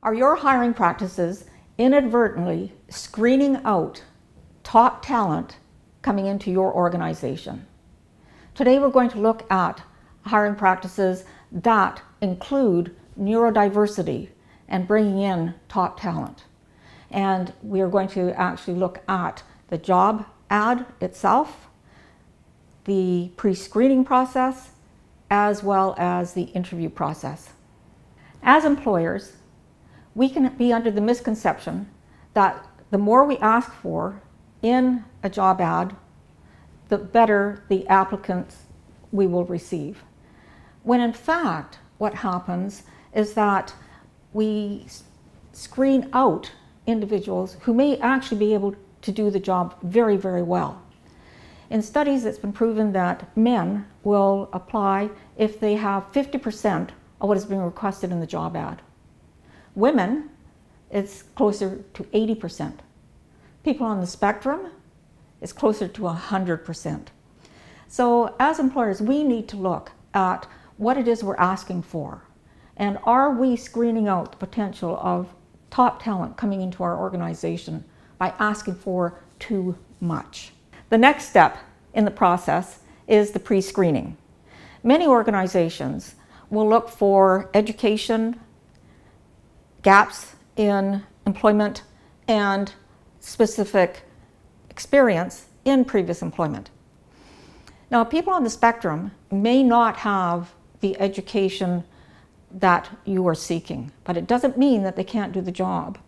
Are your hiring practices inadvertently screening out top talent coming into your organization? Today we're going to look at hiring practices that include neurodiversity and bringing in top talent. And we are going to actually look at the job ad itself, the pre-screening process, as well as the interview process. As employers, we can be under the misconception that the more we ask for in a job ad, the better the applicants we will receive. When in fact, what happens is that we screen out individuals who may actually be able to do the job very, very well. In studies, it's been proven that men will apply if they have 50% of what is being requested in the job ad. Women, it's closer to 80%. People on the spectrum, it's closer to 100%. So as employers, we need to look at what it is we're asking for. And are we screening out the potential of top talent coming into our organization by asking for too much? The next step in the process is the pre-screening. Many organizations will look for education, gaps in employment, and specific experience in previous employment. Now, people on the spectrum may not have the education that you are seeking, but it doesn't mean that they can't do the job.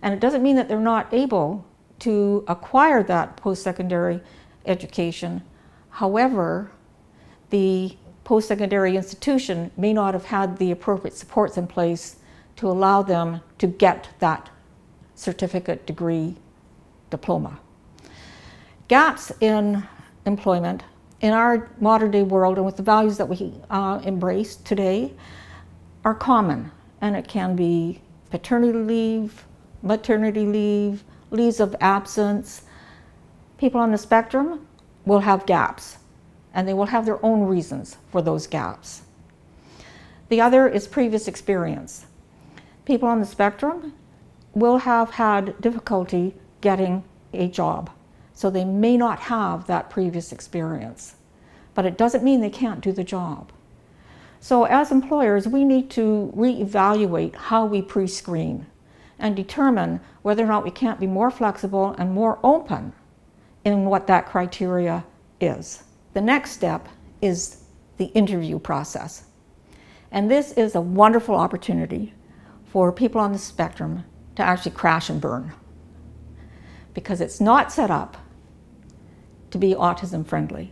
And it doesn't mean that they're not able to acquire that post-secondary education. However, the post-secondary institution may not have had the appropriate supports in place to allow them to get that certificate, degree, diploma. Gaps in employment in our modern day world and with the values that we embrace today are common, and it can be paternity leave, maternity leave, leaves of absence. People on the spectrum will have gaps, and they will have their own reasons for those gaps. The other is previous experience. People on the spectrum will have had difficulty getting a job, so they may not have that previous experience. But it doesn't mean they can't do the job. So as employers, we need to reevaluate how we pre-screen and determine whether or not we can't be more flexible and more open in what that criteria is. The next step is the interview process. And this is a wonderful opportunity for people on the spectrum to actually crash and burn, because it's not set up to be autism friendly.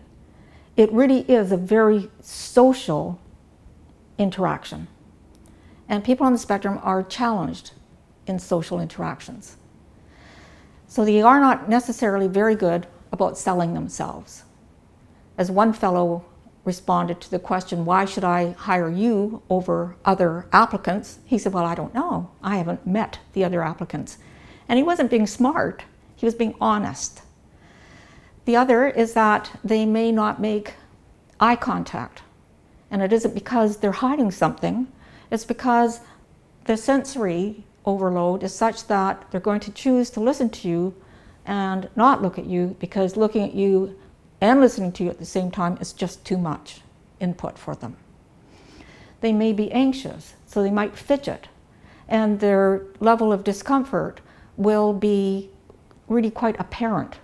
It really is a very social interaction. And people on the spectrum are challenged in social interactions. So they are not necessarily very good about selling themselves. As one fellow responded to the question, why should I hire you over other applicants? He said, well, I don't know. I haven't met the other applicants. And he wasn't being smart. He was being honest. The other is that they may not make eye contact. And it isn't because they're hiding something. It's because the sensory overload is such that they're going to choose to listen to you and not look at you, because looking at you and listening to you at the same time is just too much input for them. They may be anxious, so they might fidget, and their level of discomfort will be really quite apparent.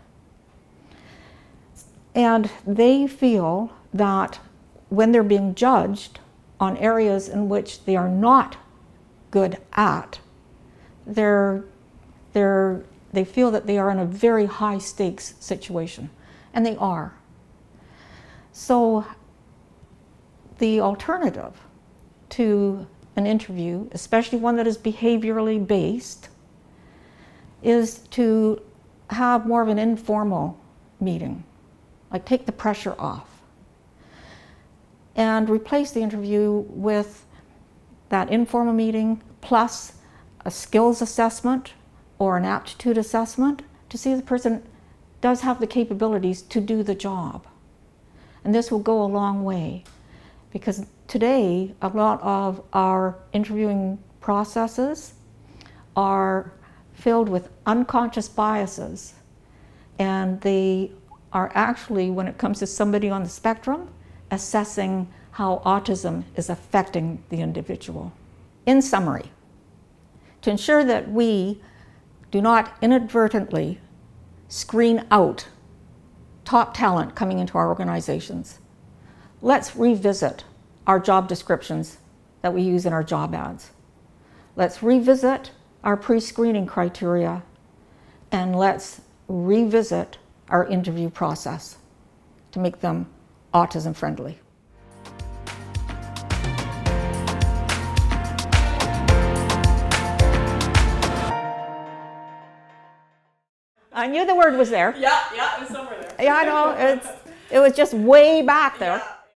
And they feel that when they're being judged on areas in which they are not good at, they feel that they are in a very high stakes situation, and they are. So the alternative to an interview, especially one that is behaviorally based, is to have more of an informal meeting, like take the pressure off, and replace the interview with that informal meeting plus a skills assessment or an aptitude assessment to see if the person does have the capabilities to do the job. And this will go a long way, because today a lot of our interviewing processes are filled with unconscious biases, and they are actually, when it comes to somebody on the spectrum, assessing how autism is affecting the individual. In summary, to ensure that we do not inadvertently screen out top talent coming into our organizations, let's revisit our job descriptions that we use in our job ads. Let's revisit our pre-screening criteria, and let's revisit our interview process to make them autism-friendly. I knew the word was there. Yeah, it was somewhere there. Yeah, I know. It was just way back there. Yeah.